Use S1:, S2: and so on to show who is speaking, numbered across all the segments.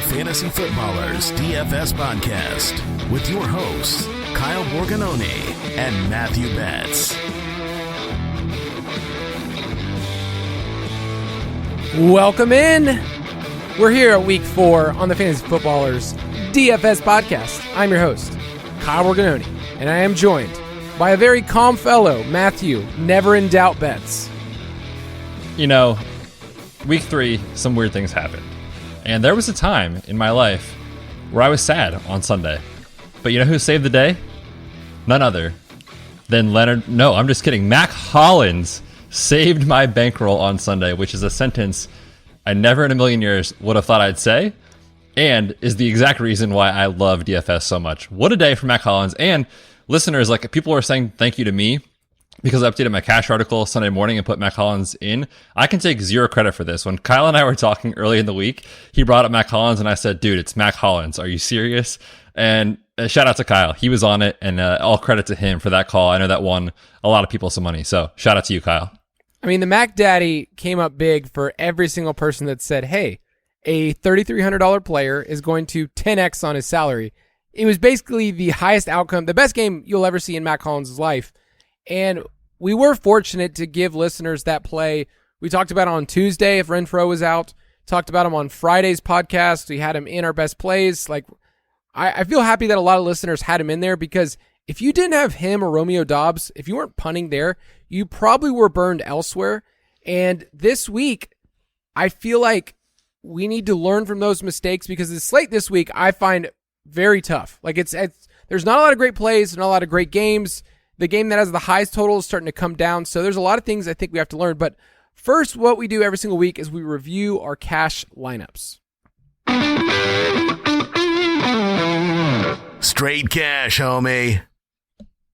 S1: Fantasy Footballers DFS Podcast with your hosts, Kyle Borganoni and Matthew Betz.
S2: Welcome in. We're here at week 4 on the Fantasy Footballers DFS Podcast. I'm your host, Kyle Borganoni, and I am joined by a very calm fellow, Matthew, never in doubt Betz.
S3: You know, week 3, some weird things happened. And there was a time in my life where I was sad on Sunday. But you know who saved the day? None other than I'm just kidding. Mack Hollins saved my bankroll on Sunday, which is a sentence I never in a million years would have thought I'd say, and is the exact reason why I love DFS so much. What a day for Mack Hollins. And listeners, like, people are saying thank you to me because I updated my cash article Sunday morning and put Mack Hollins in. I can take zero credit for this. When Kyle and I were talking early in the week, he brought up Mack Hollins, and I said, dude, it's Mack Hollins. Are you serious? And shout out to Kyle. He was on it, and all credit to him for that call. I know that won a lot of people some money. So shout out to you, Kyle.
S2: I mean, the Mac Daddy came up big for every single person that said, hey, a $3,300 player is going to 10x on his salary. It was basically the highest outcome, the best game you'll ever see in Mack Hollins' life. And we were fortunate to give listeners that play. We talked about it on Tuesday if Renfro was out. Talked about him on Friday's podcast. We had him in our best plays. Like, I feel happy that a lot of listeners had him in there, because if you didn't have him or Romeo Dobbs, if you weren't punting there, you probably were burned elsewhere. And this week, I feel like we need to learn from those mistakes, because the slate this week I find very tough. Like, there's not a lot of great plays, not a lot of great games. The game that has the highest total is starting to come down. So there's a lot of things I think we have to learn. But first, what we do every single week is we review our cash lineups.
S1: Straight cash, homie.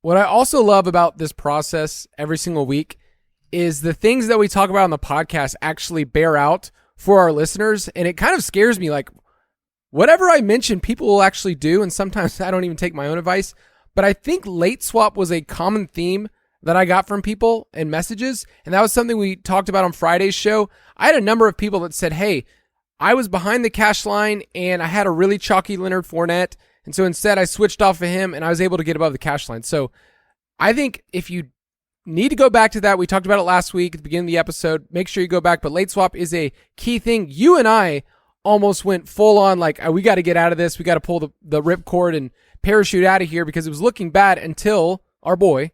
S2: What I also love about this process every single week is the things that we talk about on the podcast actually bear out for our listeners. And it kind of scares me. Like, whatever I mention, people will actually do. And sometimes I don't even take my own advice. But I think late swap was a common theme that I got from people and messages. And that was something we talked about on Friday's show. I had a number of people that said, hey, I was behind the cash line and I had a really chalky Leonard Fournette. And so instead I switched off of him and I was able to get above the cash line. So I think if you need to go back to that, we talked about it last week at the beginning of the episode, make sure you go back. But late swap is a key thing. You and I almost went full on like, we got to get out of this. We got to pull the ripcord and parachute out of here, because it was looking bad until our boy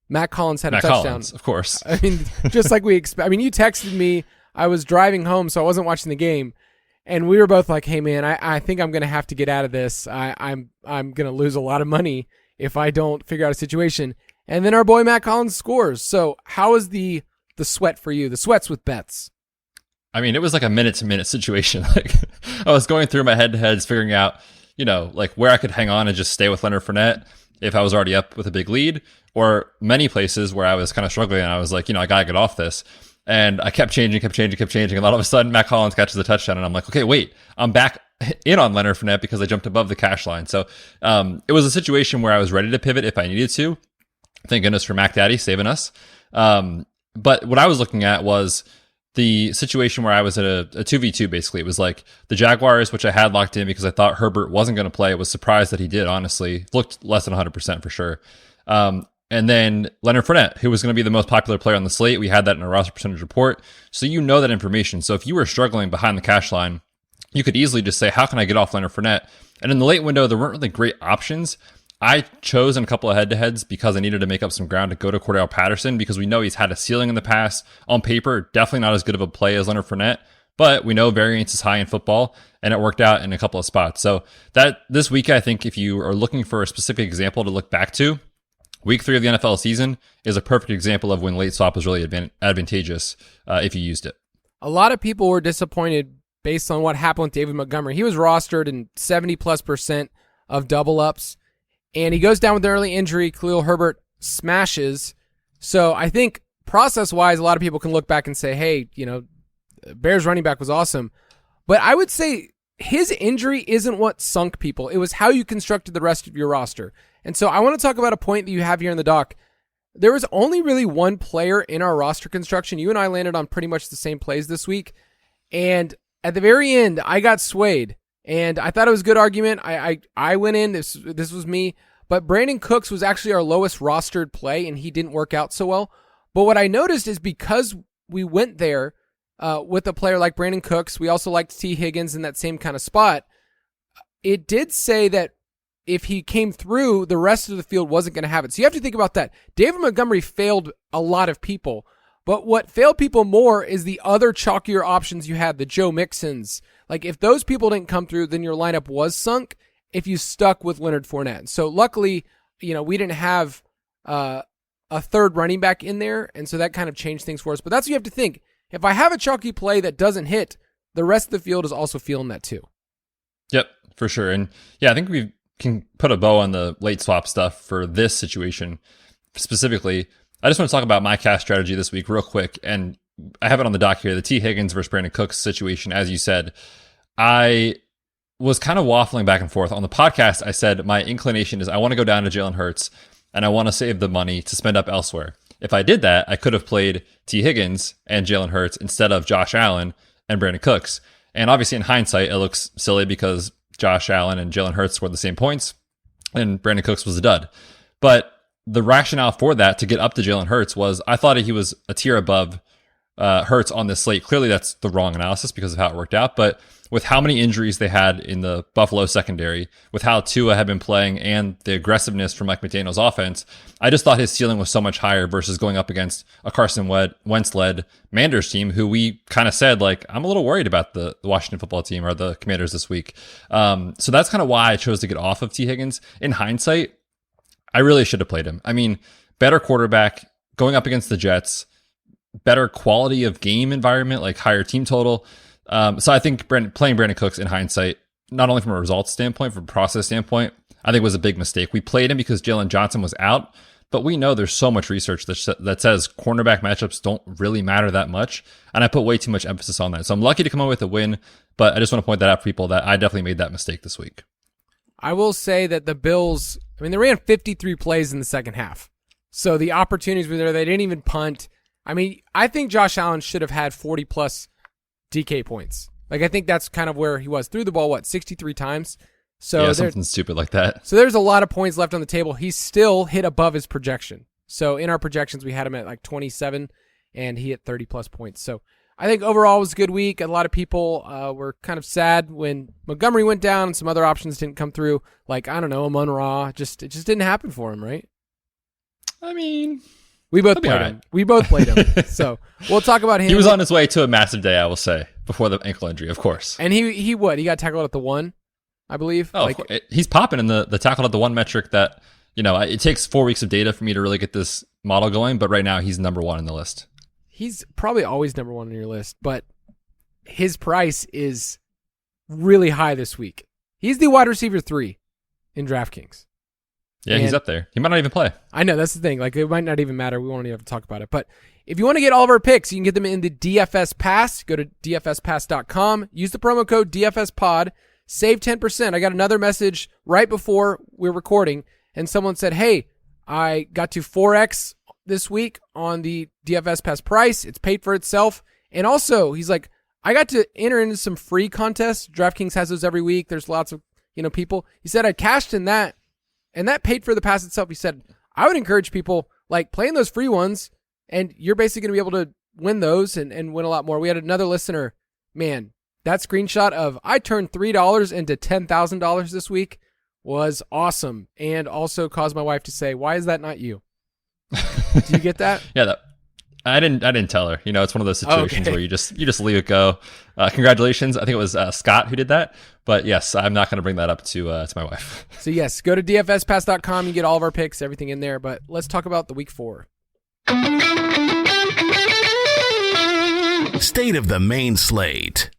S2: Mack Hollins had a touchdown.
S3: Hollins, of course.
S2: I mean, just like we expect. I mean, you texted me. I was driving home, so I wasn't watching the game, and we were both like, "Hey, man, I think I'm going to have to get out of this. I'm going to lose a lot of money if I don't figure out a situation." And then our boy Mack Hollins scores. So, how is the sweat for you? The sweats with Betz.
S3: I mean, it was like a minute-to-minute situation. Like, I was going through my head-to-heads, figuring out, you know, like where I could hang on and just stay with Leonard Fournette if I was already up with a big lead, or many places where I was kind of struggling and I was like, you know, I got to get off this. And I kept changing. And all of a sudden, Mack Hollins catches the touchdown. And I'm like, okay, wait, I'm back in on Leonard Fournette because I jumped above the cash line. So it was a situation where I was ready to pivot if I needed to. Thank goodness for Mack Daddy saving us. But what I was looking at was the situation where I was at a 2v2, basically. It was like the Jaguars, which I had locked in because I thought Herbert wasn't going to play. I was surprised that he did, honestly. Looked less than 100% for sure. And then Leonard Fournette, who was going to be the most popular player on the slate. We had that in our roster percentage report. So you know that information. So if you were struggling behind the cash line, you could easily just say, how can I get off Leonard Fournette? And in the late window, there weren't really great options. I chose in a couple of head-to-heads because I needed to make up some ground to go to Cordell Patterson, because we know he's had a ceiling in the past. On paper, definitely not as good of a play as Leonard Fournette, but we know variance is high in football, and it worked out in a couple of spots. So that this week, I think if you are looking for a specific example to look back to, week 3 of the NFL season is a perfect example of when late swap was really advantageous if you used it.
S2: A lot of people were disappointed based on what happened with David Montgomery. He was rostered in 70+% of double-ups. And he goes down with an early injury. Khalil Herbert smashes. So I think process-wise, a lot of people can look back and say, hey, you know, Bears running back was awesome. But I would say his injury isn't what sunk people. It was how you constructed the rest of your roster. And so I want to talk about a point that you have here in the doc. There was only really one player in our roster construction. You and I landed on pretty much the same plays this week. And at the very end, I got swayed. And I thought it was a good argument. I went in. This was me. But Brandon Cooks was actually our lowest rostered play, and he didn't work out so well. But what I noticed is because we went there with a player like Brandon Cooks, we also liked T. Higgins in that same kind of spot. It did say that if he came through, the rest of the field wasn't going to have it. So you have to think about that. David Montgomery failed a lot of people. But what failed people more is the other chalkier options you had, the Joe Mixons. Like, if those people didn't come through, then your lineup was sunk if you stuck with Leonard Fournette. So luckily, we didn't have a third running back in there, and so that kind of changed things for us. But that's what you have to think. If I have a chalky play that doesn't hit, the rest of the field is also feeling that too.
S3: Yep, for sure. And yeah, I think we can put a bow on the late swap stuff for this situation specifically. I just want to talk about my cash strategy this week real quick. And I have it on the doc here, the T. Higgins versus Brandon Cooks situation. As you said, I was kind of waffling back and forth. On the podcast, I said my inclination is I want to go down to Jalen Hurts and I want to save the money to spend up elsewhere. If I did that, I could have played T. Higgins and Jalen Hurts instead of Josh Allen and Brandon Cooks. And obviously in hindsight, it looks silly because Josh Allen and Jalen Hurts scored the same points and Brandon Cooks was a dud. But the rationale for that to get up to Jalen Hurts was I thought he was a tier above Hurts on this slate. Clearly that's the wrong analysis because of how it worked out. But with how many injuries they had in the Buffalo secondary, with how Tua had been playing and the aggressiveness from Mike McDaniel's offense, I just thought his ceiling was so much higher versus going up against a Carson Wentz-led Manders team who we kind of said, like, I'm a little worried about the Washington football team or the Commanders this week. So that's kind of why I chose to get off of T. Higgins. In hindsight, I really should have played him. I mean, better quarterback, going up against the Jets, better quality of game environment, like higher team total. So I think playing Brandon Cooks in hindsight, not only from a results standpoint, from a process standpoint, I think was a big mistake. We played him because Jalen Johnson was out, but we know there's so much research that says cornerback matchups don't really matter that much. And I put way too much emphasis on that. So I'm lucky to come up with a win, but I just want to point that out for people that I definitely made that mistake this week.
S2: I will say that the Bills, they ran 53 plays in the second half. So the opportunities were there. They didn't even punt. I think Josh Allen should have had 40 plus DK points. Like, I think that's kind of where he was. Threw the ball, 63 times? So
S3: yeah, something stupid like that.
S2: So there's a lot of points left on the table. He still hit above his projection. So in our projections, we had him at like 27, and he hit 30 plus points. So I think overall it was a good week. A lot of people were kind of sad when Montgomery went down and some other options didn't come through. Like, I don't know, Amon-Ra. It just didn't happen for him, right? We both played him. We both played him. So we'll talk about him.
S3: He was on his way to a massive day, I will say, before the ankle injury, of course.
S2: And he got tackled at the 1, I believe.
S3: Oh, he's popping in the tackled at the 1 metric that, it takes 4 weeks of data for me to really get this model going. But right now he's number 1 in the list.
S2: He's probably always number 1 on your list, but his price is really high this week. He's the wide receiver 3 in DraftKings.
S3: Yeah, he's up there. He might not even play.
S2: I know, that's the thing. Like, it might not even matter. We won't even have to talk about it. But if you want to get all of our picks, you can get them in the DFS Pass. Go to dfspass.com. Use the promo code DFSPod. Save 10%. I got another message right before we were recording, and someone said, hey, I got to 4X this week on the DFS Pass price. It's paid for itself. And also, he's like, I got to enter into some free contests. DraftKings has those every week. There's lots of people. He said, I cashed in that. And that paid for the pass itself. He said, I would encourage people, like, playing those free ones, and you're basically going to be able to win those and win a lot more. We had another listener, man, that screenshot of I turned $3 into $10,000 this week was awesome, and also caused my wife to say, why is that not you? Do you get that?
S3: Yeah, I didn't tell her. It's one of those situations where you just leave it go. Congratulations. I think it was Scott who did that. But yes, I'm not going to bring that up to my wife.
S2: So yes, go to dfspass.com. You get all of our picks, everything in there. But let's talk about the week 4.
S1: State of the main slate.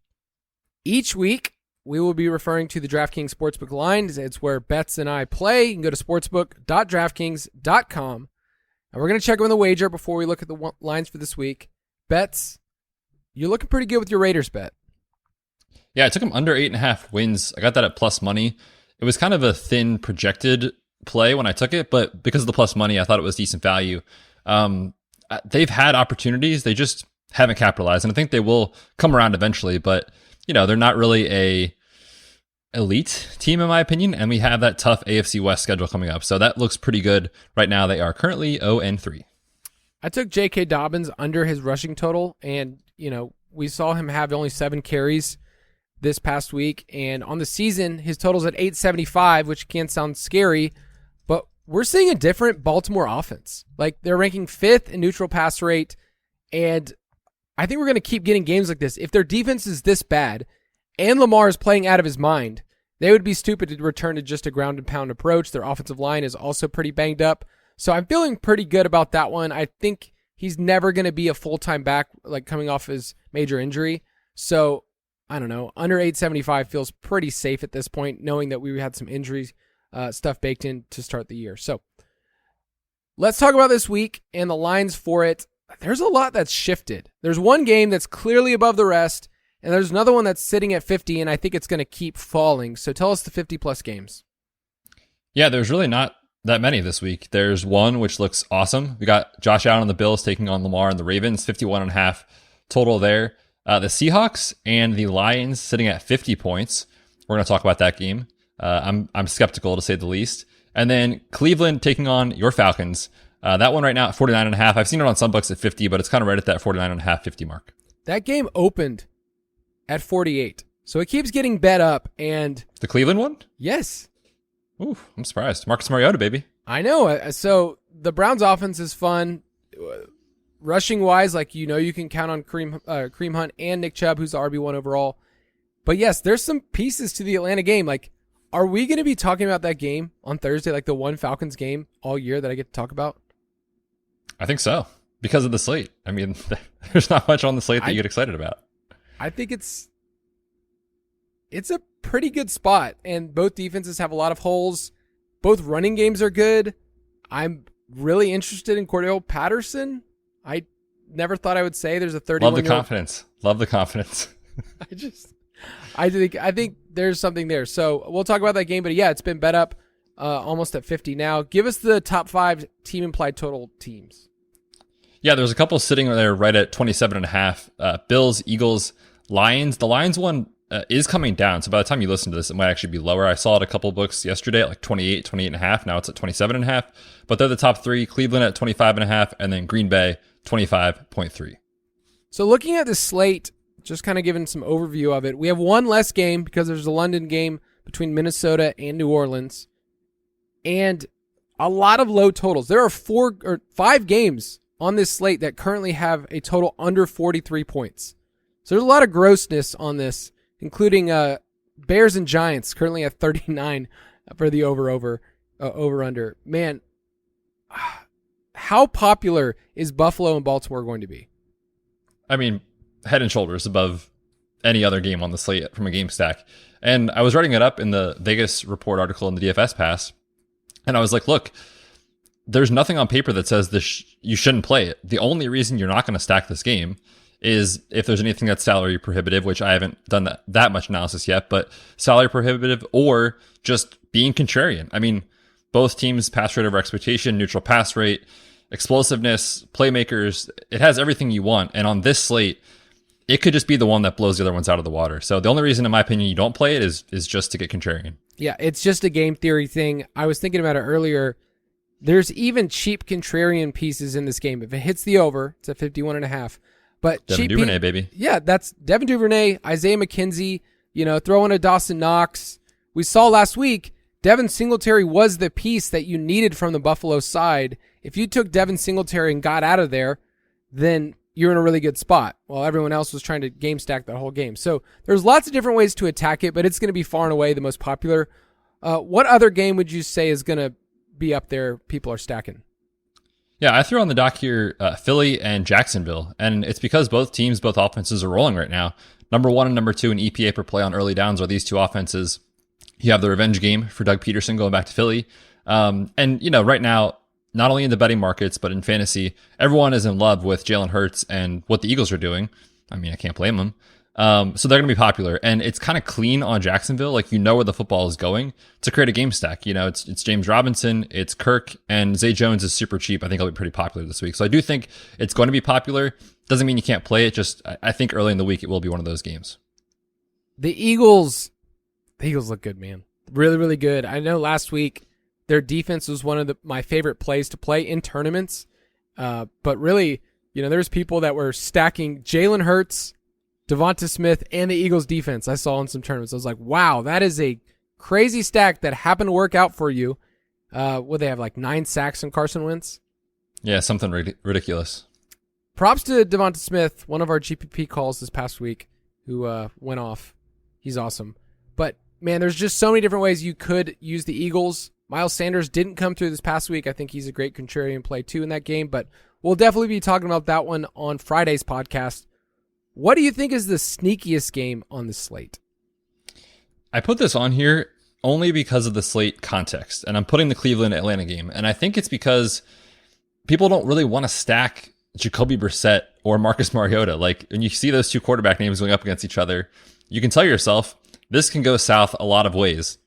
S2: Each week, we will be referring to the DraftKings Sportsbook line. It's where Betz and I play. You can go to sportsbook.draftkings.com. And we're going to check on the wager before we look at the lines for this week. Betz, you're looking pretty good with your Raiders bet.
S3: Yeah, I took him under 8.5 wins. I got that at plus money. It was kind of a thin projected play when I took it, but because of the plus money, I thought it was decent value. They've had opportunities. They just haven't capitalized. And I think they will come around eventually, but they're not really a elite team in my opinion. And we have that tough AFC West schedule coming up. So that looks pretty good right now. They are currently 0-3.
S2: I took J.K. Dobbins under his rushing total, and, we saw him have only 7 carries this past week. And on the season, his total's at 875, which can sound scary, but we're seeing a different Baltimore offense. Like, they're ranking 5th in neutral pass rate, and I think we're going to keep getting games like this. If their defense is this bad and Lamar is playing out of his mind, they would be stupid to return to just a ground and pound approach. Their offensive line is also pretty banged up. So I'm feeling pretty good about that one. I think he's never going to be a full-time back, like coming off his major injury. So I don't know. Under 875 feels pretty safe at this point, knowing that we had some injuries stuff baked in to start the year. So let's talk about this week and the lines for it. There's a lot that's shifted. There's one game that's clearly above the rest, and there's another one that's sitting at 50, and I think it's going to keep falling. So tell us the 50-plus games.
S3: Yeah, there's really not that many this week. There's one which looks awesome. We got Josh Allen and the Bills taking on Lamar and the Ravens, 51.5 total there. The Seahawks and the Lions sitting at 50 points. We're going to talk about that game. I'm skeptical to say the least. And then Cleveland taking on your Falcons. That one right now at 49.5. I've seen it on some books at 50, but it's kind of right at that 49.5, 50 mark. That
S2: game opened at 48. So it keeps getting bet up. And
S3: the Cleveland one?
S2: Yes.
S3: Ooh, I'm surprised. Marcus Mariota, baby.
S2: I know. So the Browns offense is fun. Rushing wise, you can count on Kareem Hunt and Nick Chubb, who's the RB1 overall. But yes, there's some pieces to the Atlanta game. Like, are we going to be talking about that game on Thursday, like the one Falcons game all year that I get to talk about?
S3: I think so, because of the slate. I mean, there's not much on the slate that you get excited about.
S2: I think it's a pretty good spot, and both defenses have a lot of holes. Both running games are good. I'm really interested in Cordell Patterson. I never thought I would say there's a 31-year-old.
S3: Love the confidence.
S2: I think there's something there. So we'll talk about that game, but yeah, it's been bet up almost at 50 now. Give us the top 5 team implied total teams.
S3: Yeah, there's a couple sitting there right at 27.5. Bills, Eagles, Lions. The Lions one is coming down. So by the time you listen to this, it might actually be lower. I saw it a couple books yesterday at like 28.5. Now it's at 27.5. But they're the top 3. Cleveland at 25.5, and then Green Bay 25.3.
S2: So looking at the slate, just kind of giving some overview of it, we have one less game because there's a London game between Minnesota and New Orleans, and a lot of low totals. There are 4 or 5 games on this slate that currently have a total under 43 points. So there's a lot of grossness on this, including Bears and Giants currently at 39 for the over-under. Man, how popular is Buffalo and Baltimore going to be?
S3: I mean, head and shoulders above any other game on the slate from a game stack. And I was writing it up in the Vegas report article in the DFS Pass, and I was like, look, there's nothing on paper that says this you shouldn't play it. The only reason you're not going to stack this game is if there's anything that's salary prohibitive, which I haven't done that much analysis yet, but salary prohibitive or just being contrarian. I mean, both teams pass rate over expectation, neutral pass rate, explosiveness, playmakers. It has everything you want. And on this slate, it could just be the one that blows the other ones out of the water. So the only reason, in my opinion, you don't play it is just to get contrarian. Yeah,
S2: it's just a game theory thing. I was thinking about it earlier. There's even cheap contrarian pieces in this game. If it hits the over, it's at 51.5. But
S3: Devin Duvernay, baby.
S2: Yeah, that's Devin Duvernay, Isaiah McKenzie, throw in a Dawson Knox. We saw last week, Devin Singletary was the piece that you needed from the Buffalo side. If you took Devin Singletary and got out of there, then you're in a really good spot while everyone else was trying to game stack that whole game. So there's lots of different ways to attack it, but it's going to be far and away the most popular. What other game would you say is going to be up there people are stacking?
S3: Yeah, I threw on the dock here Philly and Jacksonville, and it's because both offenses are rolling right now. Number 1 and number 2 in EPA per play on early downs are these two offenses. You have the revenge game for Doug Peterson going back to Philly. And, right now, not only in the betting markets, but in fantasy, everyone is in love with Jalen Hurts and what the Eagles are doing. I mean, I can't blame them. So they're going to be popular, and it's kind of clean on Jacksonville. Like, you know where the football is going to create a game stack. You know, it's James Robinson, it's Kirk, and Zay Jones is super cheap. I think he'll be pretty popular this week. So I do think it's going to be popular. Doesn't mean you can't play it. Just, I think early in the week, it will be one of those games.
S2: The Eagles look good, man. Really, really good. I know last week their defense was one of my favorite plays to play in tournaments. But really, you know, there's people that were stacking Jalen Hurts, Devonta Smith, and the Eagles defense I saw in some tournaments. I was like, wow, that is a crazy stack that happened to work out for you. Would they have like 9 sacks on Carson Wentz?
S3: Yeah, something ridiculous.
S2: Props to Devonta Smith, one of our GPP calls this past week, who went off. He's awesome. But, man, there's just so many different ways you could use the Eagles. Miles Sanders didn't come through this past week. I think he's a great contrarian play, too, in that game. But we'll definitely be talking about that one on Friday's podcast. What do you think is the sneakiest game on the slate?
S3: I put this on here only because of the slate context, and I'm putting the Cleveland-Atlanta game. And I think it's because people don't really want to stack Jacoby Brissett or Marcus Mariota. Like, when you see those two quarterback names going up against each other, you can tell yourself this can go south a lot of ways.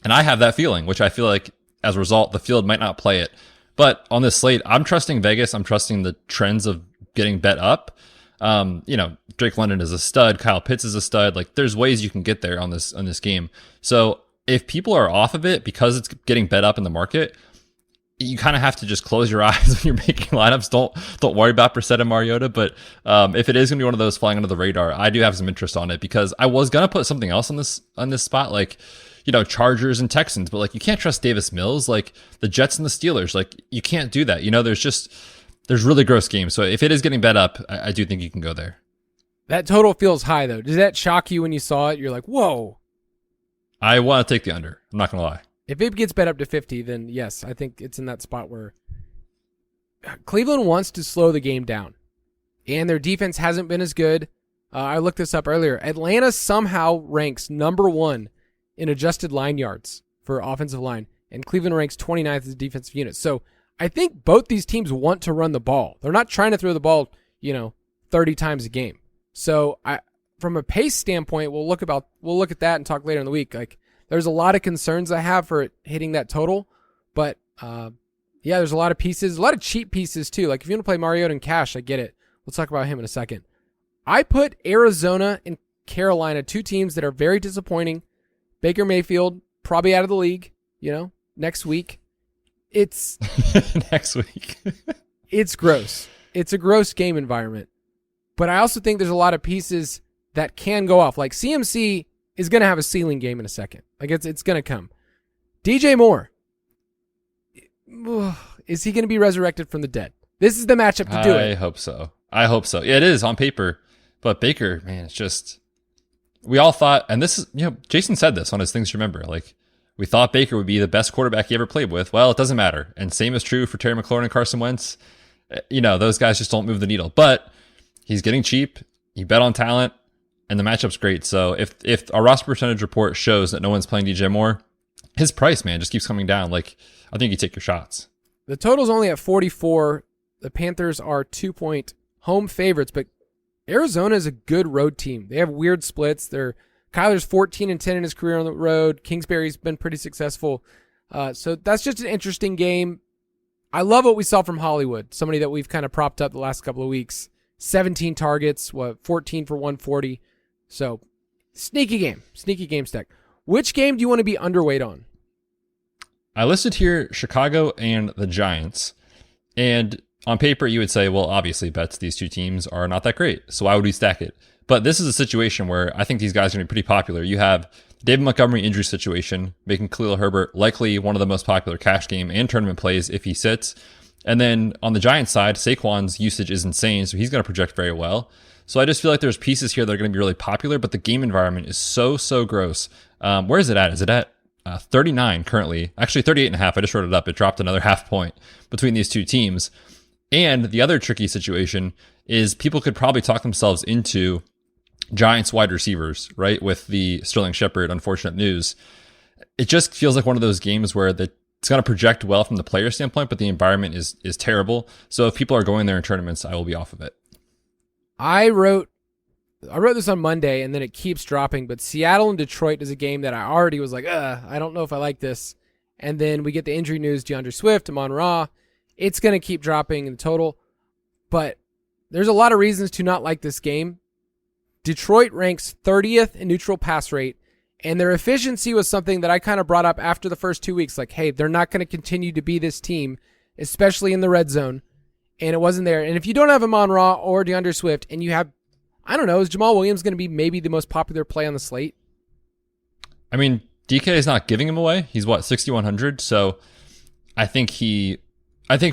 S3: And I have that feeling, which I feel like as a result, the field might not play it. But on this slate, I'm trusting Vegas. I'm trusting the trends of getting bet up. You know, Drake London is a stud. Kyle Pitts is a stud. Like, there's ways you can get there on this game. So if people are off of it because it's getting bet up in the market, you kind of have to just close your eyes when you're making lineups. Don't worry about Brissett and Mariota. But if it is going to be one of those flying under the radar, I do have some interest on it because I was going to put something else on this spot, like, you know, Chargers and Texans. But like, you can't trust Davis Mills, like the Jets and the Steelers. Like, you can't do that. You know, there's really gross games. So if it is getting bet up, I do think you can go there.
S2: That total feels high, though. Does that shock you when you saw it? You're like, whoa.
S3: I want to take the under. I'm not going to lie.
S2: If it gets bet up to 50, then yes, I think it's in that spot where Cleveland wants to slow the game down, and their defense hasn't been as good. I looked this up earlier. Atlanta somehow ranks number 1 in adjusted line yards for offensive line, and Cleveland ranks 29th as a defensive unit. So I think both these teams want to run the ball. They're not trying to throw the ball, 30 times a game. So from a pace standpoint, we'll look at that and talk later in the week. Like, there's a lot of concerns I have for it hitting that total, but there's a lot of pieces, a lot of cheap pieces too. Like, if you want to play Mariota and cash, I get it. We'll talk about him in a second. I put Arizona and Carolina, 2 teams that are very disappointing. Baker Mayfield, probably out of the league, next week. It's
S3: next week.
S2: It's gross. It's a gross game environment. But I also think there's a lot of pieces that can go off. Like, CMC is going to have a ceiling game in a second. Like, it's going to come. DJ Moore. Is he going to be resurrected from the dead? This is the matchup to do it.
S3: I hope so. Yeah, it is on paper. But Baker, man, it's just, we all thought, and this is, Jason said this on his Things to Remember, like, we thought Baker would be the best quarterback he ever played with. Well, it doesn't matter. And same is true for Terry McLaurin and Carson Wentz. Those guys just don't move the needle. But he's getting cheap. You bet on talent, and the matchup's great. So if our roster percentage report shows that no one's playing DJ Moore, his price, man, just keeps coming down. Like, I think you take your shots.
S2: The total's only at 44. The Panthers are 2-point home favorites, but Arizona is a good road team. They have weird splits. Kyler's 14-10 in his career on the road. Kingsbury's been pretty successful. So that's just an interesting game. I love what we saw from Hollywood, somebody that we've kind of propped up the last couple of weeks. 17 targets, 14 for 140. So sneaky game stack. Which game do you want to be underweight on?
S3: I listed here Chicago and the Giants. And on paper, you would say, well, obviously, Betz, these 2 teams are not that great. So why would we stack it? But this is a situation where I think these guys are going to be pretty popular. You have David Montgomery injury situation, making Khalil Herbert likely one of the most popular cash game and tournament plays if he sits. And then on the Giants side, Saquon's usage is insane, so he's going to project very well. So I just feel like there's pieces here that are going to be really popular, but the game environment is so gross. Where is it at? Is it at 39 currently? Actually, 38.5. I just wrote it up. It dropped another half point between these 2 teams. And the other tricky situation is people could probably talk themselves into Giants wide receivers, right? With the Sterling Shepard unfortunate news. It just feels like one of those games where it's going to project well from the player standpoint, but the environment is terrible. So if people are going there in tournaments, I will be off of it.
S2: I wrote I wrote this on Monday, and then it keeps dropping. But Seattle and Detroit is a game that I already was like, I don't know if I like this. And then we get the injury news, DeAndre Swift, Amon-Ra. It's going to keep dropping in the total. But there's a lot of reasons to not like this game. Detroit ranks 30th in neutral pass rate, and their efficiency was something that I kind of brought up after the first 2 weeks. Like, hey, they're not going to continue to be this team, especially in the red zone. And it wasn't there. And if you don't have Amon-Ra or DeAndre Swift, and you have, I don't know, is Jamal Williams going to be maybe the most popular play on the slate?
S3: I mean, DK is not giving him away. He's 6,100. So I think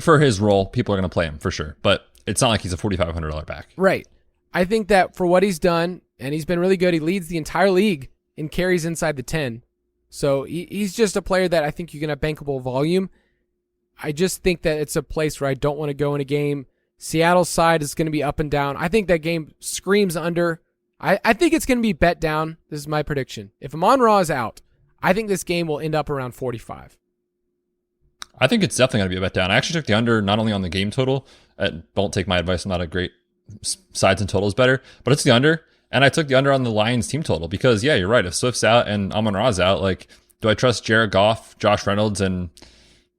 S3: for his role, people are going to play him for sure. But it's not like he's a $4,500 back.
S2: Right. I think that for what he's done, and he's been really good, he leads the entire league in carries inside the 10. So he's just a player that I think you can have bankable volume. I just think that it's a place where I don't want to go in a game. Seattle's side is going to be up and down. I think that game screams under. I think it's going to be bet down. This is my prediction. If Amon-Ra is out, I think this game will end up around 45.
S3: I think it's definitely going to be a bet down. I actually took the under not only on the game total. Don't take my advice. I'm not a great sides and totals better, but it's the under. And I took the under on the Lions team total because, yeah, you're right. If Swift's out and Amon-Ra's out, like, do I trust Jared Goff, Josh Reynolds, and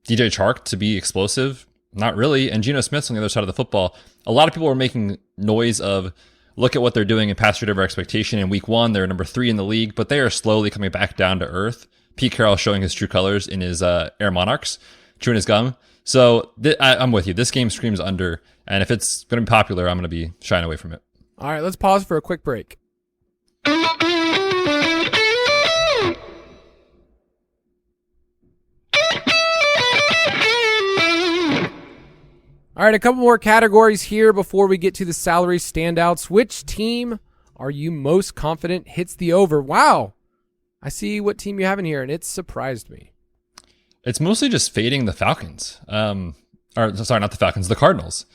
S3: DJ Chark to be explosive? Not really. And Geno Smith's on the other side of the football. A lot of people were making noise of, look at what they're doing in pass rate over expectation. In week 1, they're number 3 in the league, but they are slowly coming back down to earth. Pete Carroll showing his true colors in his Air Monarchs, chewing his gum. So I'm with you. This game screams under. And if it's going to be popular, I'm going to be shying away from it.
S2: All right, let's pause for a quick break. All right, a couple more categories here before we get to the salary standouts. Which team are you most confident hits the over? Wow. I see what team you have in here, and it surprised me.
S3: It's mostly just fading the Falcons. Or sorry, not the Falcons, the Cardinals.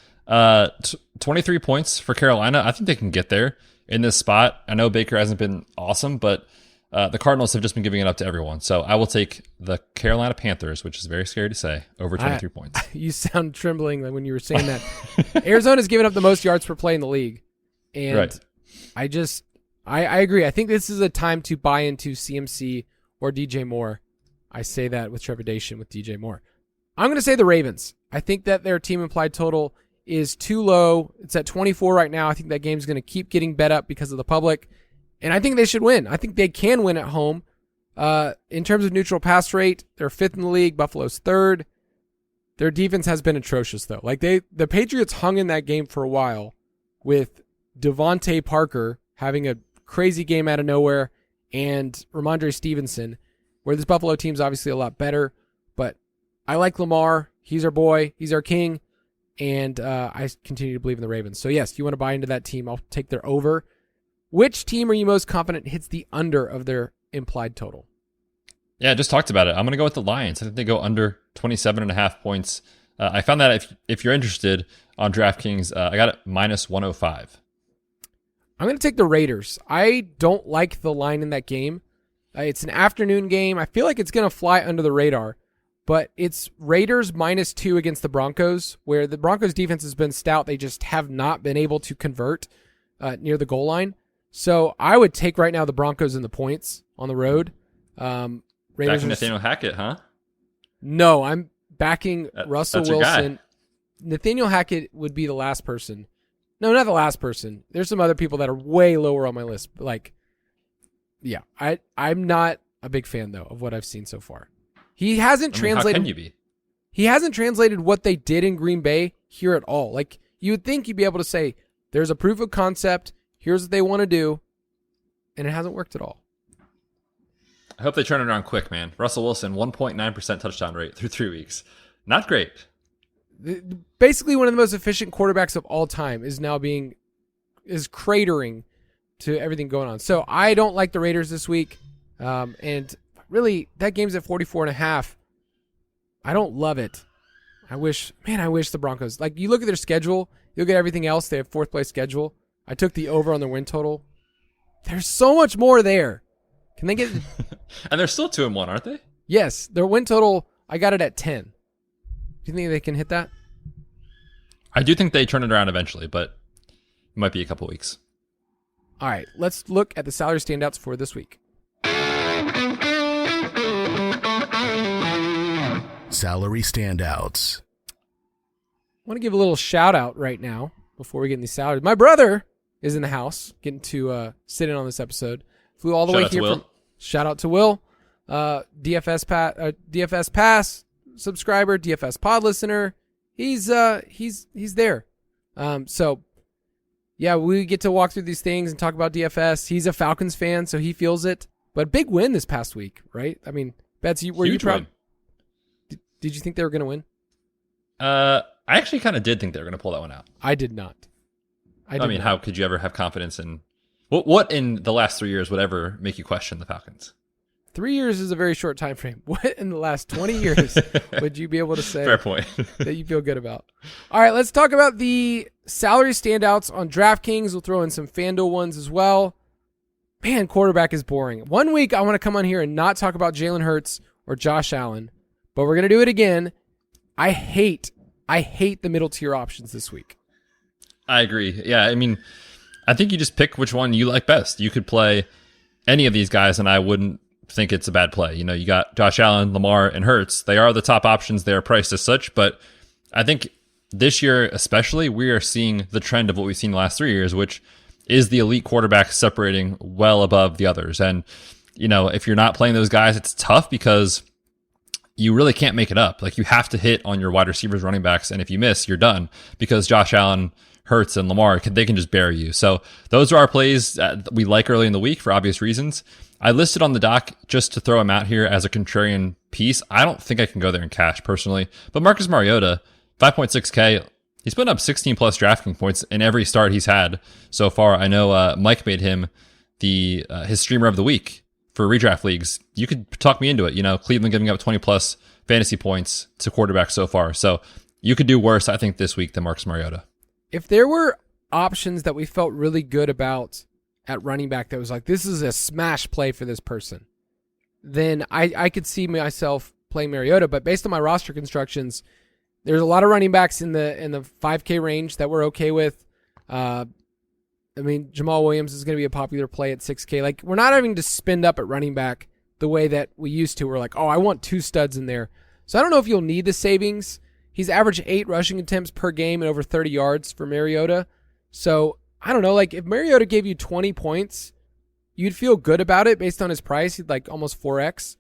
S3: 23 points for Carolina. I think they can get there in this spot. I know Baker hasn't been awesome, but the Cardinals have just been giving it up to everyone. So I will take the Carolina Panthers, which is very scary to say, over 23 points.
S2: You sound trembling when you were saying that. Arizona's given up the most yards per play in the league. And right. I agree. I think this is a time to buy into CMC or DJ Moore. I say that with trepidation with DJ Moore. I'm going to say the Ravens. I think that their team implied total is too low. It's at 24 right now. I think that game's going to keep getting bet up because of the public. And I think they should win. I think they can win at home. In terms of neutral pass rate, they're 5th in the league. Buffalo's 3rd. Their defense has been atrocious, though. Like the Patriots hung in that game for a while with Devontae Parker having a crazy game out of nowhere and Ramondre Stevenson, where this Buffalo team's obviously a lot better. But I like Lamar. He's our boy. He's our king. And I continue to believe in the Ravens. So, yes, if you want to buy into that team, I'll take their over. Which team are you most confident hits the under of their implied total?
S3: Yeah, I just talked about it. I'm going to go with the Lions. I think they go under 27.5 points. I found that if you're interested on DraftKings, I got it minus 105.
S2: I'm going to take the Raiders. I don't like the line in that game. It's an afternoon game. I feel like it's going to fly under the radar. But it's Raiders -2 against the Broncos, where the Broncos defense has been stout. They just have not been able to convert near the goal line. So I would take right now the Broncos in the points on the road. Raiders
S3: backing Nathaniel Hackett, huh?
S2: No, I'm backing Russell Wilson.
S3: Guy.
S2: Nathaniel Hackett would be the last person. No, not the last person. There's some other people that are way lower on my list. Like, yeah, I'm not a big fan, though, of what I've seen so far. He hasn't translated.
S3: How can you be?
S2: He hasn't translated what they did in Green Bay here at all. Like, you would think you'd be able to say, there's a proof of concept, here's what they want to do, and it hasn't worked at all.
S3: I hope they turn it around quick, man. Russell Wilson, 1.9% touchdown rate through 3 weeks. Not great.
S2: Basically, one of the most efficient quarterbacks of all time is cratering to everything going on. So I don't like the Raiders this week. And really, that game's at 44.5. I don't love it. I wish the Broncos, like, you look at their schedule, you look at everything else, they have 4th place schedule. I took the over on their win total. There's so much more there. Can they get
S3: And they're still 2-1, aren't they?
S2: Yes, their win total, I got it at 10. Do you think they can hit that?
S3: I do think they turn it around eventually, but it might be a couple weeks.
S2: All right, let's look at the salary standouts for this week.
S1: Salary standouts.
S2: I want to give a little shout out right now before we get in these salaries. My brother is in the house, getting to sit in on this episode. Flew all the way here from. Shout out to Will, DFS Pass subscriber, DFS Pod listener. He's there. So yeah, we get to walk through these things and talk about DFS. He's a Falcons fan, so he feels it. But big win this past week, right? I mean, Betz, were you proud? Did you think they were going to win?
S3: I actually kind of did think they were going to pull that one out.
S2: I did not.
S3: I mean, how could you ever have confidence in what in the last 3 years would ever make you question the Falcons?
S2: 3 years is a very short time frame. What in the last 20 years would you be able to say
S3: Fair point.
S2: that you feel good about? All right, let's talk about the salary standouts on DraftKings. We'll throw in some FanDuel ones as well. Man, quarterback is boring. 1 week, I want to come on here and not talk about Jalen Hurts or Josh Allen, but we're going to do it again. I hate the middle tier options this week.
S3: I agree. Yeah, I mean, I think you just pick which one you like best. You could play any of these guys, and I wouldn't think it's a bad play. You know, you got Josh Allen, Lamar, and Hurts. They are the top options. They are priced as such, but I think this year especially, we are seeing the trend of what we've seen the last 3 years, which is the elite quarterback separating well above the others. And, you know, if you're not playing those guys, it's tough because you really can't make it up. Like, you have to hit on your wide receivers, running backs, and if you miss, you're done because Josh Allen, Hurts, and Lamar, they can just bury you. So those are our plays that we like early in the week for obvious reasons. I listed on the doc just to throw him out here as a contrarian piece. I don't think I can go there in cash personally, but Marcus Mariota, 5.6K, he's putting up 16 plus DraftKings points in every start he's had so far. I know Mike made him his streamer of the week for redraft leagues. You could talk me into it. You know, Cleveland giving up 20 plus fantasy points to quarterbacks so far. So you could do worse, I think, this week than Marcus Mariota.
S2: If there were options that we felt really good about at running back that was like, this is a smash play for this person, then I could see myself playing Mariota. But based on my roster constructions, there's a lot of running backs in the 5K range that we're okay with. I mean, Jamal Williams is going to be a popular play at 6K. Like, we're not having to spend up at running back the way that we used to. We're like, oh, I want 2 studs in there. So I don't know if you'll need the savings. He's averaged 8 rushing attempts per game and over 30 yards for Mariota. So I don't know, like, if Mariota gave you 20 points, you'd feel good about it based on his price. He'd like almost 4x.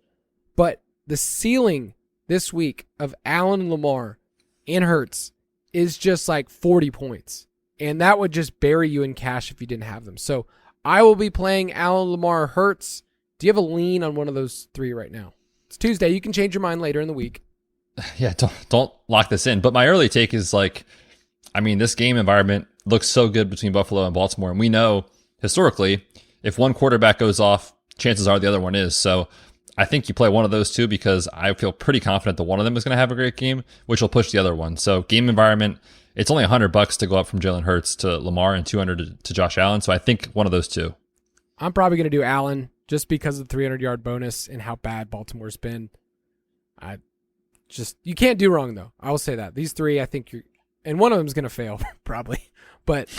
S2: But the ceiling this week of Allen and Lamar and Hurts is just like 40 points. And that would just bury you in cash if you didn't have them. So I will be playing Allen, Lamar, Hurts. Do you have a lean on one of those 3 right now? It's Tuesday. You can change your mind later in the week.
S3: Yeah, don't lock this in. But my early take is like, I mean, this game environment looks so good between Buffalo and Baltimore. And we know historically, if one quarterback goes off, chances are the other one is. So I think you play one of those 2 because I feel pretty confident that one of them is going to have a great game, which will push the other one. So game environment, it's only $100 to go up from Jalen Hurts to Lamar and $200 to Josh Allen. So I think one of those 2.
S2: I'm probably going to do Allen just because of the 300-yard bonus and how bad Baltimore's been. You can't do wrong, though. I will say that. These 3, I think and one of them is going to fail, probably. But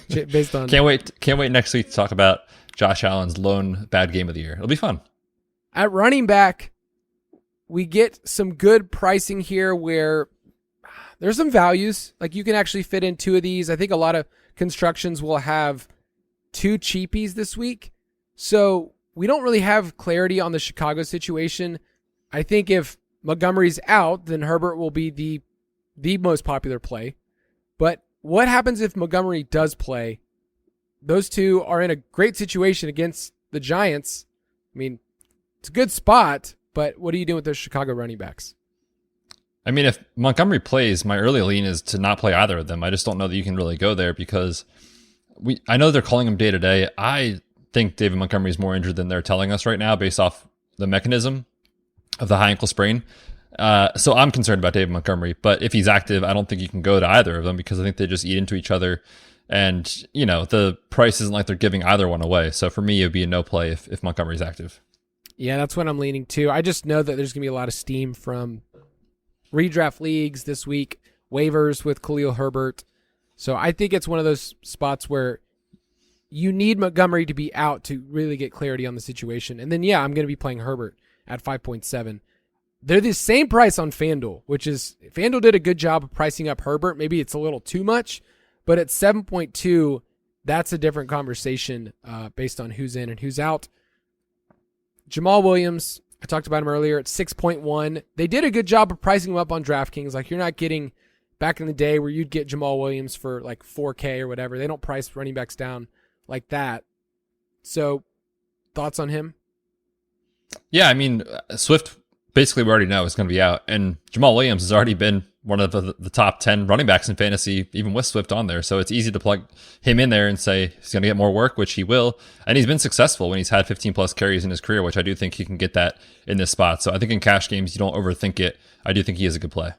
S2: based on...
S3: Can't wait next week to talk about Josh Allen's lone bad game of the year. It'll be fun.
S2: At running back, we get some good pricing here where there's some values. Like, you can actually fit in 2 of these. I think a lot of constructions will have 2 cheapies this week. So we don't really have clarity on the Chicago situation. I think if Montgomery's out, then Herbert will be the most popular play. But what happens if Montgomery does play? Those 2 are in a great situation against the Giants. I mean, it's a good spot, but what are you doing with those Chicago running backs?
S3: I mean, if Montgomery plays, my early lean is to not play either of them. I just don't know that you can really go there because I know they're calling him day to day. I think David Montgomery is more injured than they're telling us right now based off the mechanism of the high ankle sprain. So I'm concerned about David Montgomery, but if he's active, I don't think you can go to either of them because I think they just eat into each other. And, you know, the price isn't like they're giving either one away. So for me, it would be a no play if Montgomery's active.
S2: Yeah, that's what I'm leaning to. I just know that there's going to be a lot of steam from redraft leagues this week, waivers with Khalil Herbert. So I think it's one of those spots where you need Montgomery to be out to really get clarity on the situation. And then, yeah, I'm going to be playing Herbert at 5.7. They're the same price on FanDuel, which is FanDuel did a good job of pricing up Herbert. Maybe it's a little too much, but at 7.2, that's a different conversation based on who's in and who's out. Jamal Williams, I talked about him earlier at 6.1. They did a good job of pricing him up on DraftKings. Like, you're not getting back in the day where you'd get Jamal Williams for like 4K or whatever. They don't price running backs down like that. So, thoughts on him?
S3: Yeah, I mean, Swift, basically we already know is going to be out. And Jamal Williams has already been one of the top 10 running backs in fantasy, even with Swift on there. So it's easy to plug him in there and say he's going to get more work, which he will. And he's been successful when he's had 15 plus carries in his career, which I do think he can get that in this spot. So I think in cash games, you don't overthink it. I do think he is a good play.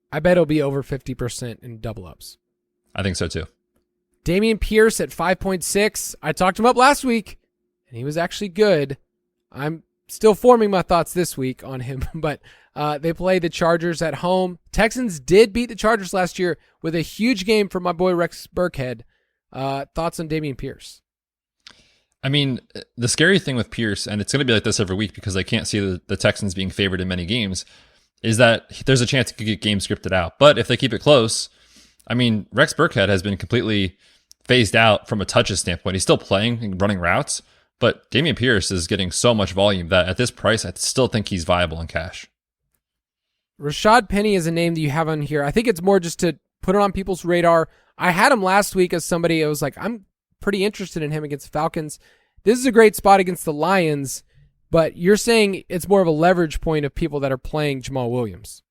S2: I bet it'll be over 50% in double ups.
S3: I think so too.
S2: Dameon Pierce at 5.6. I talked him up last week, and he was actually good. I'm still forming my thoughts this week on him, but they play the Chargers at home. Texans did beat the Chargers last year with a huge game for my boy Rex Burkhead. Thoughts on Dameon Pierce?
S3: I mean, the scary thing with Pierce, and it's going to be like this every week because I can't see the Texans being favored in many games, is that there's a chance he could get game scripted out. But if they keep it close, I mean, Rex Burkhead has been completely phased out from a touches standpoint. He's still playing and running routes, but Dameon Pierce is getting so much volume that at this price, I still think he's viable in cash.
S2: Rashad Penny is a name that you have on here. I think it's more just to put it on people's radar. I had him last week as somebody I was like, I'm pretty interested in him against the Falcons. This is a great spot against the Lions, but you're saying it's more of a leverage point of people that are playing Jamal Williams.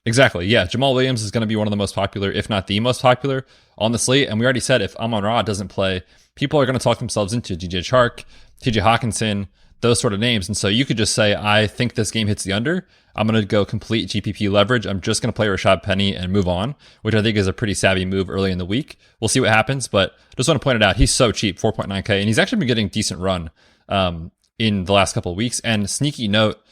S3: Exactly. Yeah. Jamal Williams is going to be one of the most popular, if not the most popular on the slate. And we already said if Amon-Ra doesn't play, people are going to talk themselves into DJ Chark, TJ Hawkinson, those sort of names. And so you could just say, I think this game hits the under. I'm going to go complete GPP leverage. I'm just going to play Rashad Penny and move on, which I think is a pretty savvy move early in the week. We'll see what happens, but just want to point it out. He's so cheap, 4.9K, and he's actually been getting decent run in the last couple of weeks. And sneaky note,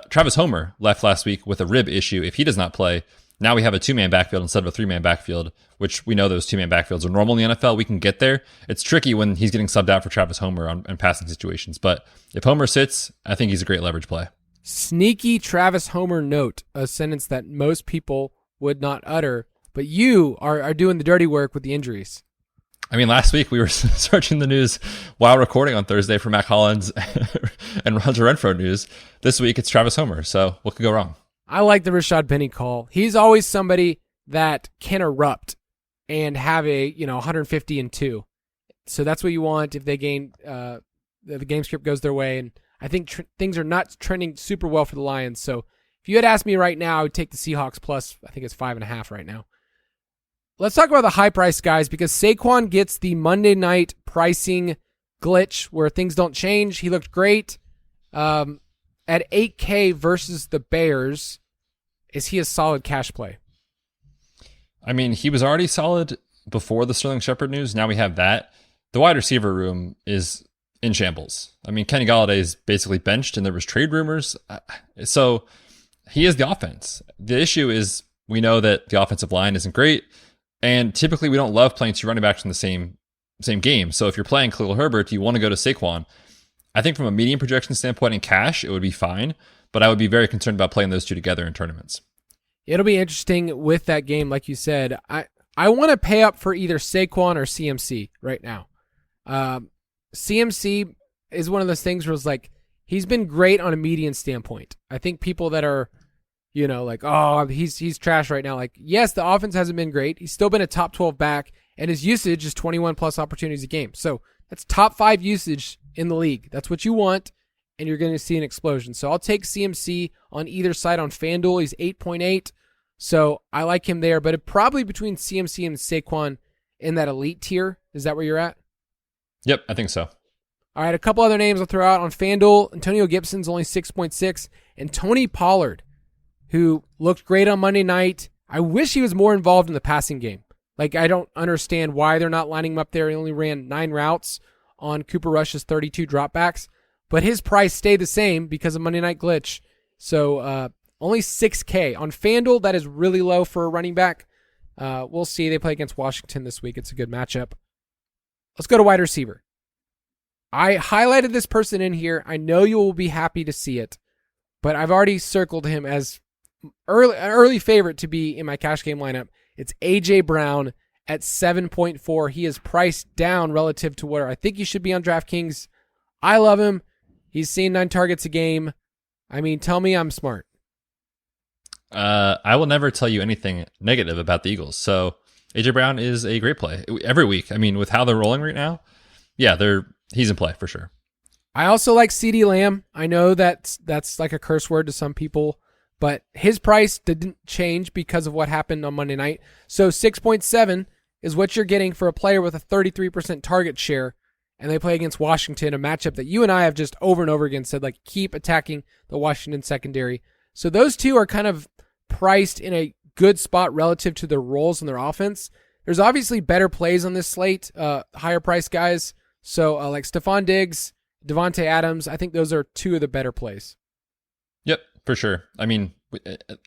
S3: Travis Homer left last week with a rib issue. If he does not play, now we have a two-man backfield instead of a three-man backfield, which we know those two-man backfields are normal in the NFL. We can get there. It's tricky when he's getting subbed out for Travis Homer in passing situations. But if Homer sits, I think he's a great leverage play.
S2: Sneaky Travis Homer note, a sentence that most people would not utter, but you are doing the dirty work with the injuries.
S3: I mean, last week we were searching the news while recording on Thursday for Mack Hollins and Hunter Renfrow news. This week it's Travis Homer, so what could go wrong?
S2: I like the Rashad Penny call. He's always somebody that can erupt and have a 150 and 2. So that's what you want if they gain the game script goes their way. And I think things are not trending super well for the Lions. So if you had asked me right now, I would take the Seahawks plus. I think it's 5.5 right now. Let's talk about the high price guys because Saquon gets the Monday night pricing glitch where things don't change. He looked great. At 8K versus the Bears, is he a solid cash play?
S3: I mean, he was already solid before the Sterling Shepard news. Now we have that. The wide receiver room is in shambles. I mean, Kenny Golladay is basically benched and there was trade rumors. So he is the offense. The issue is we know that the offensive line isn't great. And typically we don't love playing two running backs in the same game. So if you're playing Khalil Herbert, you want to go to Saquon. I think from a median projection standpoint in cash, it would be fine, but I would be very concerned about playing those two together in tournaments.
S2: It'll be interesting with that game, like you said. I want to pay up for either Saquon or CMC right now. CMC is one of those things where it's like, he's been great on a median standpoint. I think people that are, like, oh, he's trash right now. Like, yes, the offense hasn't been great. He's still been a top 12 back, and his usage is 21 plus opportunities a game. So that's top 5 usage in the league. That's what you want, and you're going to see an explosion. So I'll take CMC on either side on FanDuel. He's 8.8, so I like him there. But probably between CMC and Saquon in that elite tier. Is that where you're at?
S3: Yep, I think so.
S2: All right, a couple other names I'll throw out on FanDuel. Antonio Gibson's only 6.6, and Tony Pollard, who looked great on Monday night. I wish he was more involved in the passing game. Like, I don't understand why they're not lining him up there. He only ran 9 routes on Cooper Rush's 32 dropbacks, but his price stayed the same because of Monday Night Glitch. So only 6K. On FanDuel, that is really low for a running back. We'll see. They play against Washington this week. It's a good matchup. let's go to wide receiver. I highlighted this person in here. I know you will be happy to see it, but I've already circled him as an early favorite to be in my cash game lineup. It's A.J. Brown at 7.4. He is priced down relative to where I think he should be on DraftKings. I love him. He's seeing 9 targets a game. I mean, tell me I'm smart.
S3: I will never tell you anything negative about the Eagles. So A.J. Brown is a great play every week. I mean, with how they're rolling right now, yeah, he's in play for sure.
S2: I also like CeeDee Lamb. I know that's like a curse word to some people, but his price didn't change because of what happened on Monday night. So 6.7 is what you're getting for a player with a 33% target share, and they play against Washington, a matchup that you and I have just over and over again said, like, keep attacking the Washington secondary. So those two are kind of priced in a good spot relative to their roles in their offense. There's obviously better plays on this slate, higher price guys. So like Stephon Diggs, Devontae Adams, I think those are two of the better plays.
S3: Yep, for sure. I mean,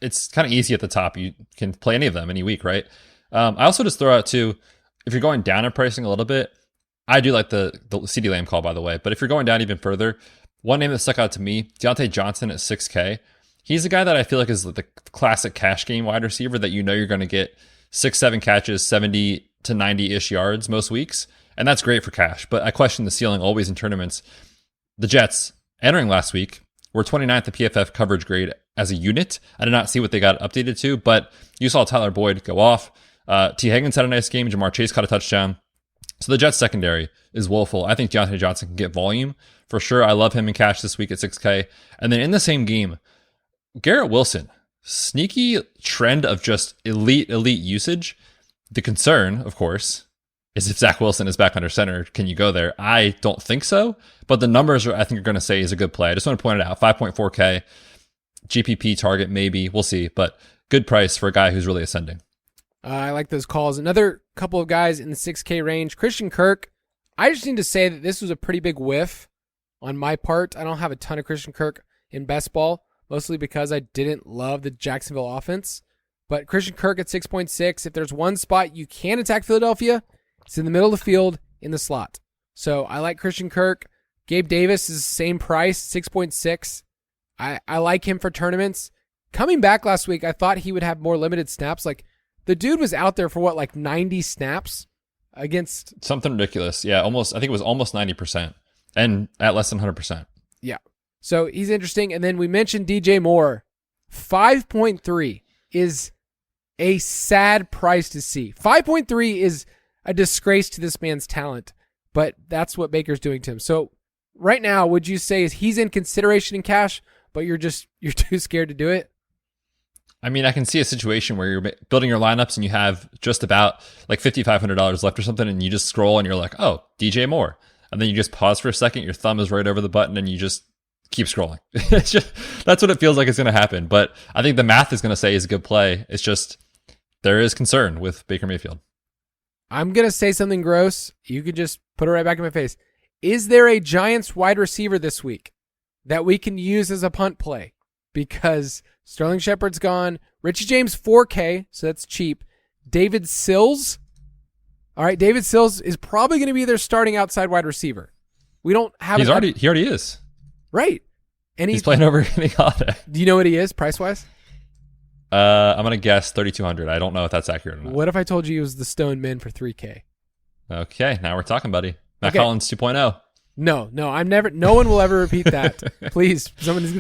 S3: it's kind of easy at the top. You can play any of them any week, right? I also just throw out too, if you're going down in pricing a little bit, I do like the CeeDee Lamb call, by the way. But if you're going down even further, one name that stuck out to me, Deontay Johnson at 6K. He's a guy that I feel like is the classic cash game wide receiver that you know you're going to get 6-7 catches, 70 to 90-ish yards most weeks. And that's great for cash. But I question the ceiling always in tournaments. The Jets, entering last week, were 29th at PFF coverage grade as a unit. I did not see what they got updated to, but you saw Tyler Boyd go off. T. Higgins had a nice game. Jamar Chase caught a touchdown. So the Jets secondary is woeful. I think Deontay Johnson can get volume for sure. I love him in cash this week at 6K. And then in the same game, Garrett Wilson, sneaky trend of just elite usage. The concern, of course, is if Zach Wilson is back under center, can you go there? I don't think so, but the numbers I think are going to say is a good play. I just want to point it out. 5.4K, GPP target maybe. We'll see, but good price for a guy who's really ascending.
S2: I like those calls. Another couple of guys in the 6K range. Christian Kirk. I just need to say that this was a pretty big whiff on my part. I don't have a ton of Christian Kirk in best ball, mostly because I didn't love the Jacksonville offense. But Christian Kirk at 6.6, if there's one spot you can attack Philadelphia, it's in the middle of the field in the slot. So I like Christian Kirk. Gabe Davis is the same price, 6.6. I like him for tournaments. Coming back last week, I thought he would have more limited snaps. Like, the dude was out there for what, like 90 snaps against
S3: something ridiculous. Yeah, almost. I think it was almost 90% and at less than 100%.
S2: Yeah. So he's interesting. And then we mentioned DJ Moore. 5.3 is a sad price to see. 5.3 is a disgrace to this man's talent, but that's what Baker's doing to him. So right now, would you say he's in consideration in cash, but you're too scared to do it?
S3: I mean, I can see a situation where you're building your lineups and you have just about like $5,500 left or something, and you just scroll and you're like, oh, DJ Moore. And then you just pause for a second, your thumb is right over the button, and you just keep scrolling. It's just, that's what it feels like is going to happen. But I think the math is going to say is a good play. It's just, there is concern with Baker Mayfield.
S2: I'm going to say something gross. You could just put it right back in my face. Is there a Giants wide receiver this week that we can use as a punt play? Because Sterling Shepard's gone. Richie James 4K, so that's cheap. David Sills. All right, David Sills is probably going to be their starting outside wide receiver. We don't have.
S3: He already is.
S2: Right, and
S3: he's playing over Kenny Golladay.
S2: Do you know what he is price wise?
S3: I'm gonna guess 3,200. I don't know if that's accurate or not.
S2: What if I told you he was the Stone Min for 3K?
S3: Okay, now we're talking, buddy. Matt Collins 2.0.
S2: No, I'm never. No one will ever repeat that. Please, somebody's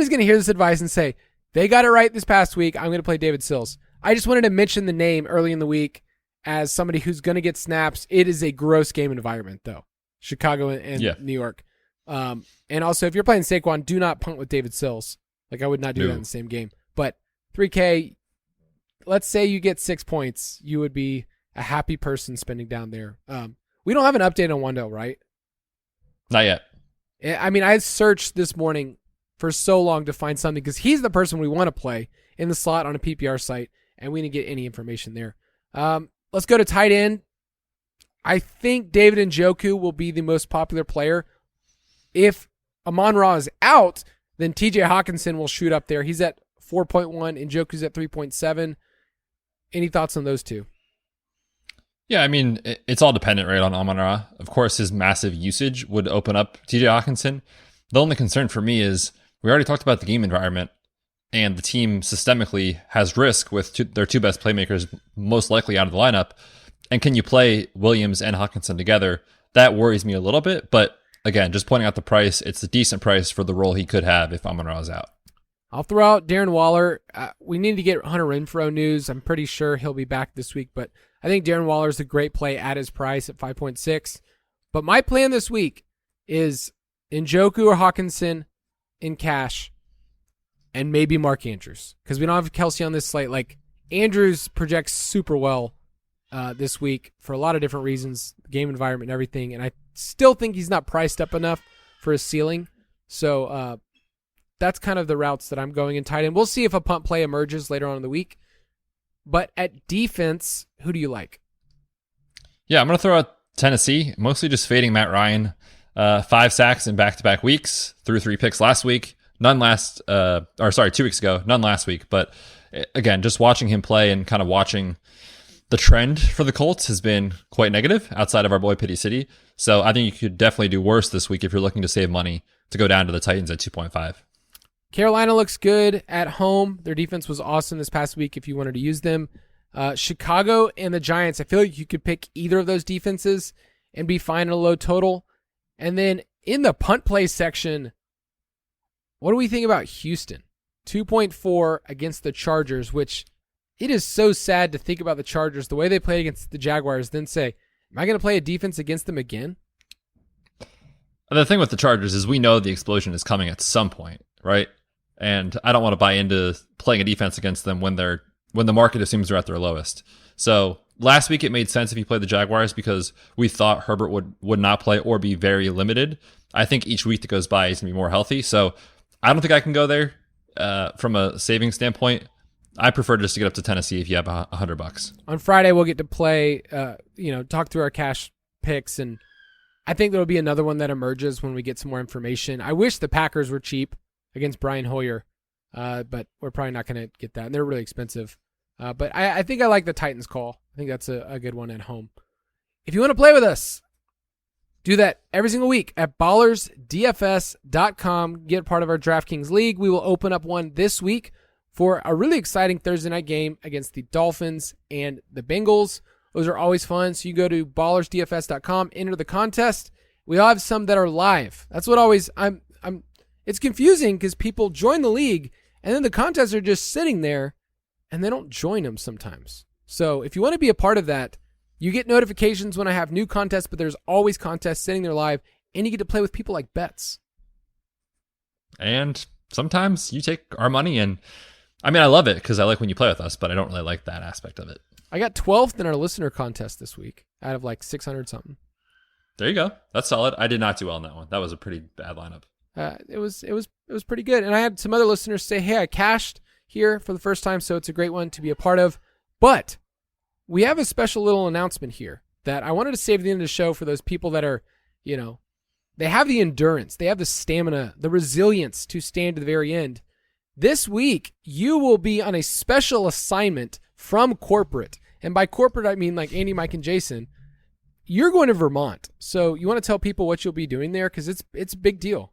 S2: gonna hear this advice and say they got it right this past week. I'm gonna play David Sills. I just wanted to mention the name early in the week as somebody who's gonna get snaps. It is a gross game environment though. Chicago and New York. And also, if you're playing Saquon, do not punt with David Sills. Like, I would not do that in the same game. But 3K, let's say you get 6 points, you would be a happy person spending down there. We don't have an update on Wando, right?
S3: Not yet.
S2: I mean, I searched this morning for so long to find something because he's the person we want to play in the slot on a PPR site, and we didn't get any information there. Let's go to tight end. I think David Njoku will be the most popular player. If Amon-Ra is out, then TJ Hawkinson will shoot up there. He's at 4.1. Njoku's at 3.7. Any thoughts on those two?
S3: Yeah, I mean, it's all dependent, right, on Amon-Ra. Of course, his massive usage would open up TJ Hawkinson. The only concern for me is we already talked about the game environment, and the team systemically has risk with their two best playmakers most likely out of the lineup. And can you play Williams and Hawkinson together? That worries me a little bit. But again, just pointing out the price, it's a decent price for the role he could have if Amon-Ra is out.
S2: I'll throw out Darren Waller. We need to get Hunter Renfrow news. I'm pretty sure he'll be back this week, but I think Darren Waller is a great play at his price at 5.6. But my plan this week is Njoku or Hawkinson in cash and maybe Mark Andrews, because we don't have Kelsey on this slate. Like, Andrews projects super well this week for a lot of different reasons, game environment and everything, and I still think he's not priced up enough for his ceiling. So that's kind of the routes that I'm going in tight end. We'll see if a punt play emerges later on in the week. But at defense, who do you like?
S3: Yeah, I'm going to throw out Tennessee, mostly just fading Matt Ryan. 5 sacks in back-to-back weeks, threw 3 picks last week. 2 weeks ago, none last week. But again, just watching him play and kind of watching the trend for the Colts has been quite negative outside of our boy Pity City. So I think you could definitely do worse this week if you're looking to save money to go down to the Titans at 2.5.
S2: Carolina looks good at home. Their defense was awesome this past week if you wanted to use them. Chicago and the Giants, I feel like you could pick either of those defenses and be fine at a low total. And then in the punt play section, what do we think about Houston? 2.4 against the Chargers, which it is so sad to think about the Chargers, the way they played against the Jaguars, then say, am I going to play a defense against them again?
S3: The thing with the Chargers is we know the explosion is coming at some point, right? And I don't want to buy into playing a defense against them when the market assumes they're at their lowest. So last week it made sense if you played the Jaguars because we thought Herbert would not play or be very limited. I think each week that goes by he's going to be more healthy. So I don't think I can go there from a savings standpoint. I prefer just to get up to Tennessee if you have $100.
S2: On Friday we'll get to play, talk through our cash picks, and I think there'll be another one that emerges when we get some more information. I wish the Packers were cheap against Brian Hoyer, but we're probably not going to get that, and they're really expensive. But I think I like the Titans call. I think that's a good one at home. If you want to play with us, do that every single week at ballersdfs.com. Get part of our DraftKings League. We will open up one this week for a really exciting Thursday night game against the Dolphins and the Bengals. Those are always fun. So you go to ballersdfs.com, enter the contest. We all have some that are live. That's what always it's confusing because people join the league and then the contests are just sitting there and they don't join them sometimes. So if you want to be a part of that, you get notifications when I have new contests, but there's always contests sitting there live, and you get to play with people like Betz.
S3: And sometimes you take our money, and I mean, I love it because I like when you play with us, but I don't really like that aspect of it.
S2: I got 12th in our listener contest this week out of like 600 something.
S3: There you go. That's solid. I did not do well in that one. That was a pretty bad lineup.
S2: It was pretty good. And I had some other listeners say, hey, I cashed here for the first time, so it's a great one to be a part of. But we have a special little announcement here that I wanted to save at the end of the show for those people that are, they have the endurance, they have the stamina, the resilience to stand to the very end. This week, you will be on a special assignment from corporate. And by corporate, I mean like Andy, Mike, and Jason. You're going to Vermont. So you want to tell people what you'll be doing there because it's a big deal.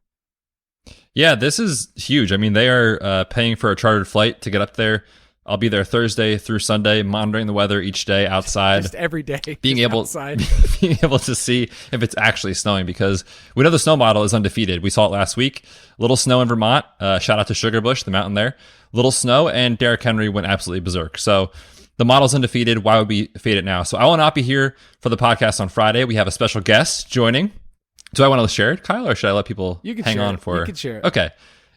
S3: Yeah, this is huge. I mean, they are paying for a chartered flight to get up there. I'll be there Thursday through Sunday, monitoring the weather each day outside.
S2: Just every day.
S3: Being able to see if it's actually snowing because we know the snow model is undefeated. We saw it last week. Little snow in Vermont. Shout out to Sugarbush, the mountain there. Little snow, and Derrick Henry went absolutely berserk. So the model's undefeated. Why would we fade it now? So I will not be here for the podcast on Friday. We have a special guest joining. Do I want to share it, Kyle, or should I let people hang on for?
S2: You can share it.
S3: Okay.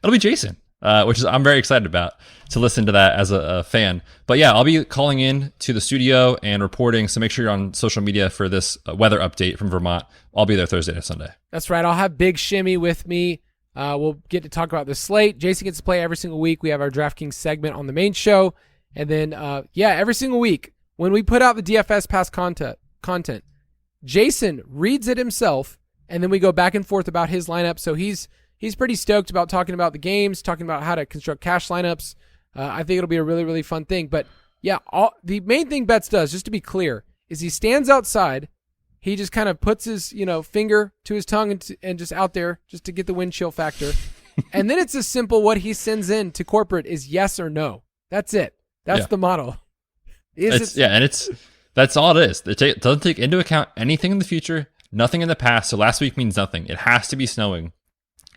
S3: It'll be Jason, which is I'm very excited about to listen to that as a fan. But yeah, I'll be calling in to the studio and reporting. So make sure you're on social media for this weather update from Vermont. I'll be there Thursday and Sunday. That's
S2: right. I'll have Big Shimmy with me. We'll get to talk about the slate. Jason gets to play every single week. We have our DraftKings segment on the main show. And then, every single week when we put out the DFS Pass content, Jason reads it himself. And then we go back and forth about his lineup. So he's pretty stoked about talking about the games, talking about how to construct cash lineups. I think it'll be a really, really fun thing. But yeah, the main thing Betz does, just to be clear, is he stands outside. He just kind of puts his, finger to his tongue and just out there just to get the wind chill factor. And then it's as simple. What he sends in to corporate is yes or no. That's it. That's the model.
S3: That's all it is. It doesn't take into account anything in the future, nothing in the past. So last week means nothing. It has to be snowing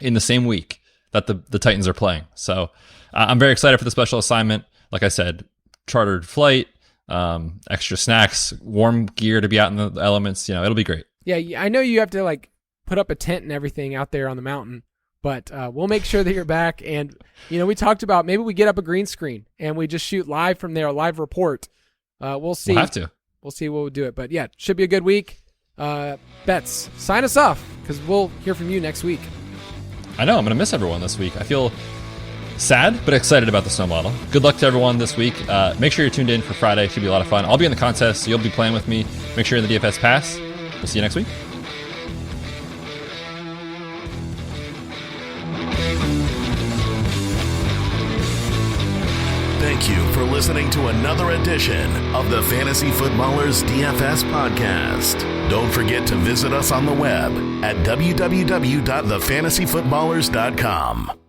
S3: in the same week that the Titans are playing. So I'm very excited for the special assignment. Like I said, chartered flight, extra snacks, warm gear to be out in the elements. It'll be great.
S2: Yeah, I know you have to put up a tent and everything out there on the mountain, but we'll make sure that you're back. And we talked about maybe we get up a green screen and we just shoot live from there, a live report. We'll see.
S3: We'll have to.
S2: We'll see what we'll do it. But yeah, should be a good week. Betz, sign us off because we'll hear from you next week.
S3: I know. I'm going to miss everyone this week. I feel sad, but excited about the snow model. Good luck to everyone this week. Make sure you're tuned in for Friday. It should be a lot of fun. I'll be in the contest, so you'll be playing with me. Make sure you're in the DFS Pass. We'll see you next week.
S1: Thank you for listening to another edition of the Fantasy Footballers DFS Podcast. Don't forget to visit us on the web at www.thefantasyfootballers.com.